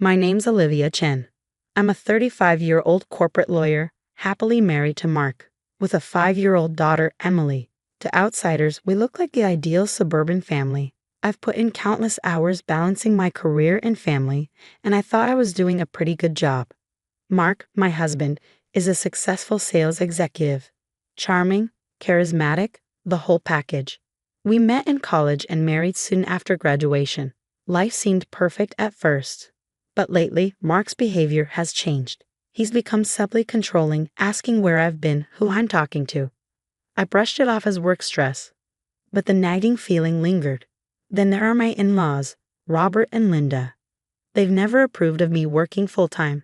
My name's Olivia Chen. I'm a 35-year-old corporate lawyer, happily married to Mark, with a 5-year-old daughter, Emily. To outsiders, we look like the ideal suburban family. I've put in countless hours balancing my career and family, and I thought I was doing a pretty good job. Mark, my husband, is a successful sales executive. Charming, charismatic, the whole package. We met in college and married soon after graduation. Life seemed perfect at first. But lately, Mark's behavior has changed. He's become subtly controlling, asking where I've been, who I'm talking to. I brushed it off as work stress, but the nagging feeling lingered. Then there are my in-laws, Robert and Linda. They've never approved of me working full-time.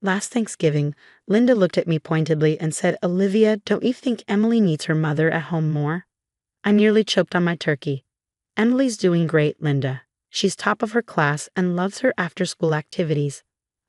Last Thanksgiving, Linda looked at me pointedly and said, "Olivia, don't you think Emily needs her mother at home more?" I nearly choked on my turkey. "Emily's doing great, Linda. She's top of her class and loves her after-school activities,"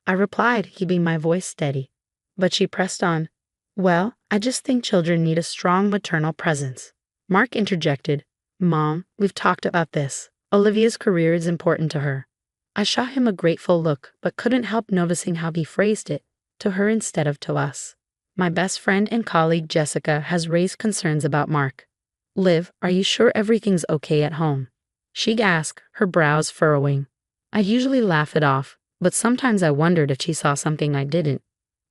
I replied, keeping my voice steady. But she pressed on. "Well, I just think children need a strong maternal presence." Mark interjected, "Mom, we've talked about this. Olivia's career is important to her." I shot him a grateful look, but couldn't help noticing how he phrased it, to her instead of to us. My best friend and colleague Jessica has raised concerns about Mark. "Liv, are you sure everything's okay at home?" She asked, her brows furrowing. I usually laugh it off, but sometimes I wondered if she saw something I didn't.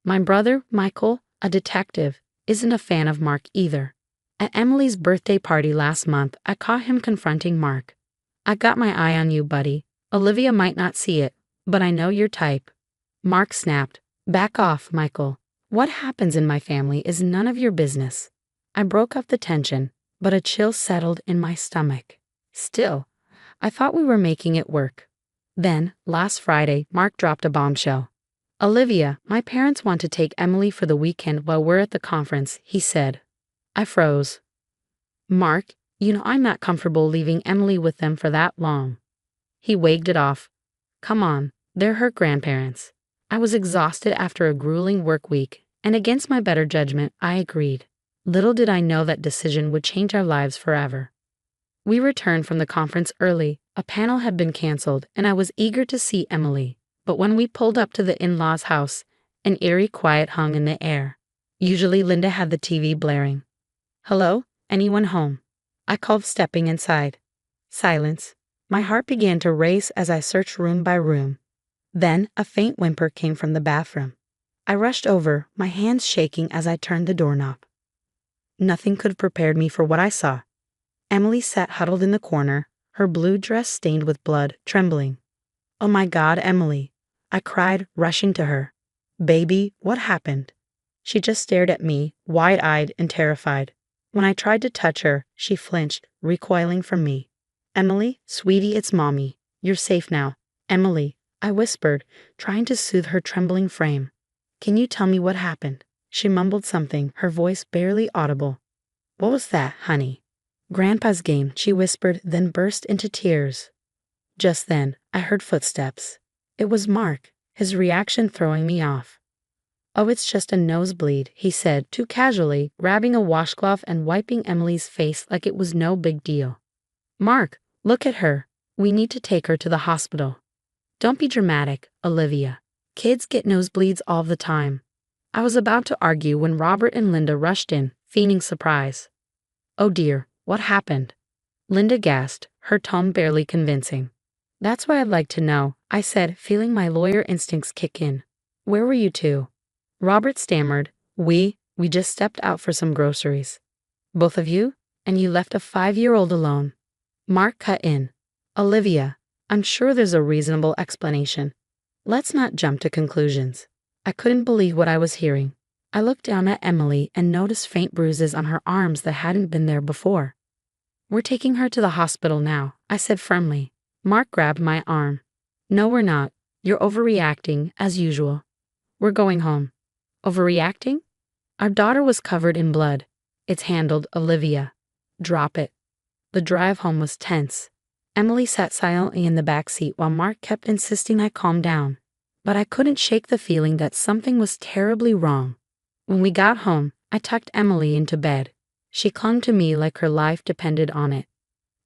My brother, Michael, a detective, isn't a fan of Mark either. At Emily's birthday party last month, I caught him confronting Mark. "I got my eye on you, buddy. Olivia might not see it, but I know your type." Mark snapped, "Back off, Michael. What happens in my family is none of your business." I broke up the tension, but a chill settled in my stomach. Still, I thought we were making it work. Then, last Friday, Mark dropped a bombshell. "Olivia, my parents want to take Emily for the weekend while we're at the conference," he said. I froze. "Mark, you know I'm not comfortable leaving Emily with them for that long." He wagged it off. "Come on, they're her grandparents." I was exhausted after a grueling work week, and against my better judgment, I agreed. Little did I know that decision would change our lives forever. We returned from the conference early. A panel had been canceled, and I was eager to see Emily. But when we pulled up to the in-laws' house, an eerie quiet hung in the air. Usually Linda had the TV blaring. "Hello? Anyone home?" I called, stepping inside. Silence. My heart began to race as I searched room by room. Then a faint whimper came from the bathroom. I rushed over, my hands shaking as I turned the doorknob. Nothing could have prepared me for what I saw. Emily sat huddled in the corner, her blue dress stained with blood, trembling. "Oh my God, Emily," I cried, rushing to her. "Baby, what happened?" She just stared at me, wide-eyed and terrified. When I tried to touch her, she flinched, recoiling from me. "Emily, sweetie, it's Mommy. You're safe now." "Emily," I whispered, trying to soothe her trembling frame. "Can you tell me what happened?" She mumbled something, her voice barely audible. "What was that, honey?" "Grandpa's game," she whispered, then burst into tears. Just then, I heard footsteps. It was Mark, his reaction throwing me off. "Oh, it's just a nosebleed," he said, too casually, grabbing a washcloth and wiping Emily's face like it was no big deal. "Mark, look at her. We need to take her to the hospital." "Don't be dramatic, Olivia. Kids get nosebleeds all the time." I was about to argue when Robert and Linda rushed in, feigning surprise. "Oh dear, what happened?" Linda gasped, her tone barely convincing. "That's what I'd like to know," I said, feeling my lawyer instincts kick in. "Where were you two?" Robert stammered, We just stepped out for some groceries." "Both of you? And you left a 5-year-old alone?" Mark cut in. "Olivia, I'm sure there's a reasonable explanation. Let's not jump to conclusions." I couldn't believe what I was hearing. I looked down at Emily and noticed faint bruises on her arms that hadn't been there before. "We're taking her to the hospital now," I said firmly. Mark grabbed my arm. "No, we're not. You're overreacting, as usual. We're going home." "Overreacting?" Our daughter was covered in blood. "It's handled, Olivia. Drop it." The drive home was tense. Emily sat silently in the back seat while Mark kept insisting I calm down. But I couldn't shake the feeling that something was terribly wrong. When we got home, I tucked Emily into bed. She clung to me like her life depended on it.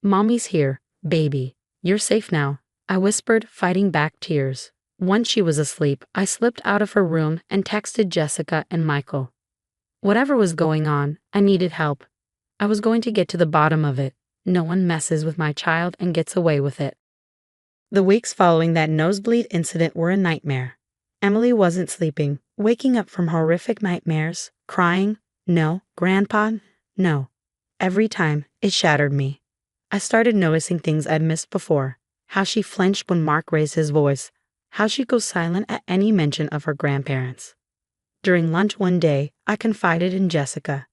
"Mommy's here, baby. You're safe now," I whispered, fighting back tears. Once she was asleep, I slipped out of her room and texted Jessica and Michael. Whatever was going on, I needed help. I was going to get to the bottom of it. No one messes with my child and gets away with it. The weeks following that nosebleed incident were a nightmare. Emily wasn't sleeping, waking up from horrific nightmares, crying, "No, Grandpa, no." Every time, it shattered me. I started noticing things I'd missed before. How she flinched when Mark raised his voice. How she'd go silent at any mention of her grandparents. During lunch one day, I confided in Jessica.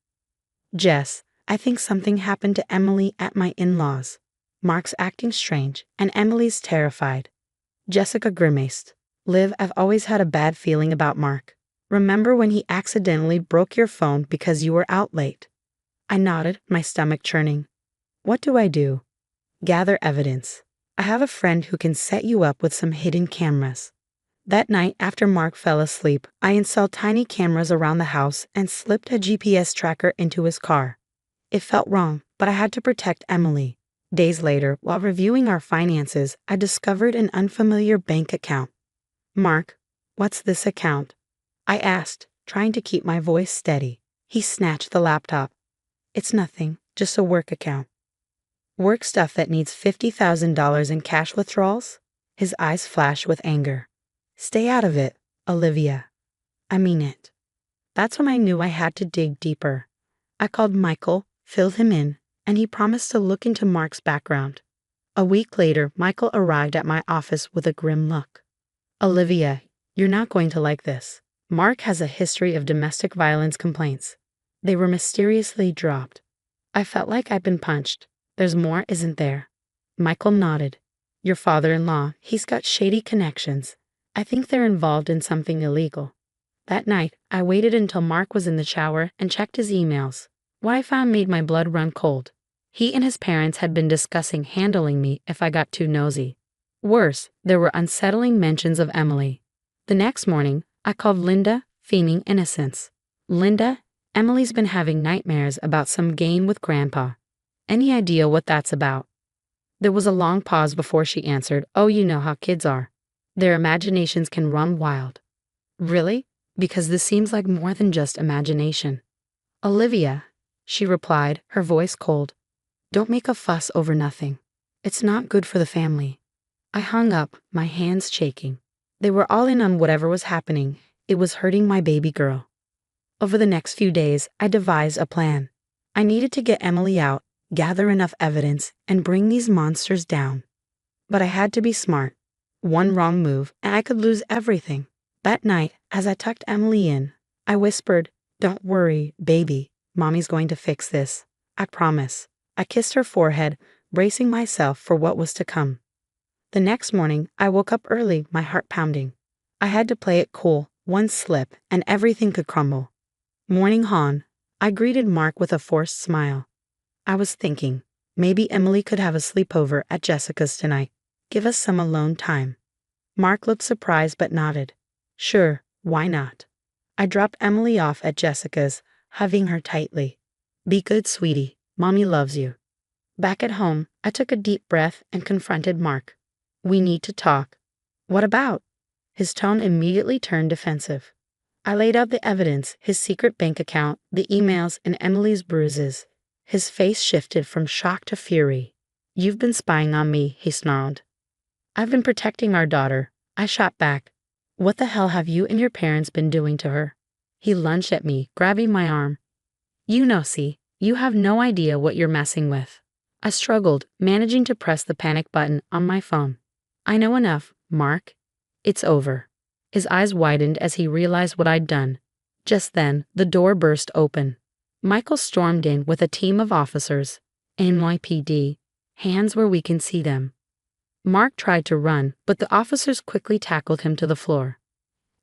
"Jess, I think something happened to Emily at my in-laws. Mark's acting strange, and Emily's terrified." Jessica grimaced. "Liv, I've always had a bad feeling about Mark. Remember when he accidentally broke your phone because you were out late?" I nodded, my stomach churning. "What do I do?" "Gather evidence. I have a friend who can set you up with some hidden cameras." That night, after Mark fell asleep, I installed tiny cameras around the house and slipped a GPS tracker into his car. It felt wrong, but I had to protect Emily. Days later, while reviewing our finances, I discovered an unfamiliar bank account. "Mark, what's this account?" I asked, trying to keep my voice steady. He snatched the laptop. "It's nothing, just a work account." "Work stuff that needs $50,000 in cash withdrawals?" His eyes flashed with anger. "Stay out of it, Olivia." "I mean it." That's when I knew I had to dig deeper. I called Michael, filled him in, and he promised to look into Mark's background. A week later, Michael arrived at my office with a grim look. "Olivia, you're not going to like this. Mark has a history of domestic violence complaints. They were mysteriously dropped." I felt like I'd been punched. "There's more, isn't there?" Michael nodded. "Your father-in-law, he's got shady connections. I think they're involved in something illegal." That night, I waited until Mark was in the shower and checked his emails. What I found made my blood run cold. He and his parents had been discussing handling me if I got too nosy. Worse, there were unsettling mentions of Emily. The next morning, I called Linda, feigning innocence. "Linda, Emily's been having nightmares about some game with Grandpa. Any idea what that's about?" There was a long pause before she answered, "Oh, you know how kids are. Their imaginations can run wild." "Really? Because this seems like more than just imagination." "Olivia," she replied, her voice cold, "don't make a fuss over nothing. It's not good for the family." I hung up, my hands shaking. They were all in on whatever was happening. It was hurting my baby girl. Over the next few days, I devised a plan. I needed to get Emily out, gather enough evidence, and bring these monsters down. But I had to be smart. One wrong move, and I could lose everything. That night, as I tucked Emily in, I whispered, "Don't worry, baby. Mommy's going to fix this. I promise." I kissed her forehead, bracing myself for what was to come. The next morning, I woke up early, my heart pounding. I had to play it cool. One slip, and everything could crumble. Morning on, I greeted Mark with a forced smile. I was thinking, maybe Emily could have a sleepover at Jessica's tonight. Give us some alone time. Mark looked surprised but nodded. "Sure, why not?" I dropped Emily off at Jessica's, hugging her tightly. "Be good, sweetie. Mommy loves you." Back at home, I took a deep breath and confronted Mark. "We need to talk." "What about?" His tone immediately turned defensive. I laid out the evidence, his secret bank account, the emails, and Emily's bruises. His face shifted from shock to fury. "You've been spying on me," he snarled. "I've been protecting our daughter." I shot back. "What the hell have you and your parents been doing to her?" He lunged at me, grabbing my arm. "You know, see, you have no idea what you're messing with." I struggled, managing to press the panic button on my phone. "I know enough, Mark. It's over." His eyes widened as he realized what I'd done. Just then, the door burst open. Michael stormed in with a team of officers. NYPD. Hands where we can see them. Mark tried to run, but the officers quickly tackled him to the floor.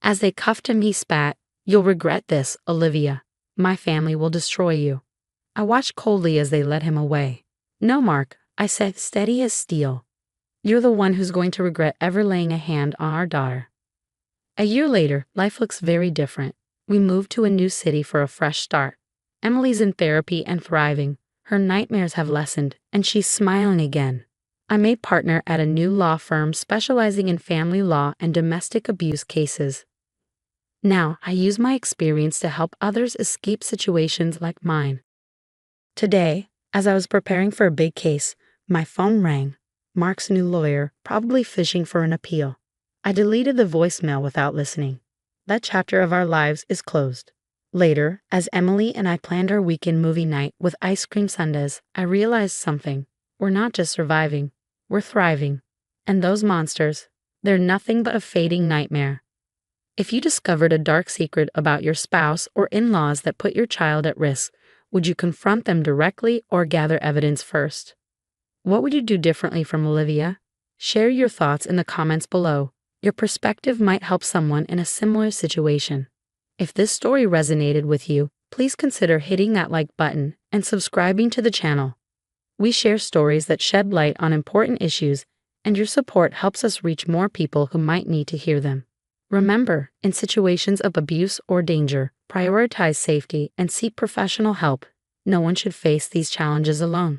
As they cuffed him, he spat, "You'll regret this, Olivia. My family will destroy you." I watched coldly as they led him away. "No, Mark," I said, steady as steel. "You're the one who's going to regret ever laying a hand on our daughter." A year later, life looks very different. We moved to a new city for a fresh start. Emily's in therapy and thriving. Her nightmares have lessened, and she's smiling again. I'm a partner at a new law firm specializing in family law and domestic abuse cases. Now, I use my experience to help others escape situations like mine. Today, as I was preparing for a big case, my phone rang. Mark's new lawyer, probably fishing for an appeal. I deleted the voicemail without listening. That chapter of our lives is closed. Later, as Emily and I planned our weekend movie night with ice cream sundaes, I realized something. We're not just surviving, we're thriving. And those monsters, they're nothing but a fading nightmare. If you discovered a dark secret about your spouse or in-laws that put your child at risk, would you confront them directly or gather evidence first? What would you do differently from Olivia? Share your thoughts in the comments below. Your perspective might help someone in a similar situation. If this story resonated with you, please consider hitting that like button and subscribing to the channel. We share stories that shed light on important issues, and your support helps us reach more people who might need to hear them. Remember, in situations of abuse or danger, prioritize safety and seek professional help. No one should face these challenges alone.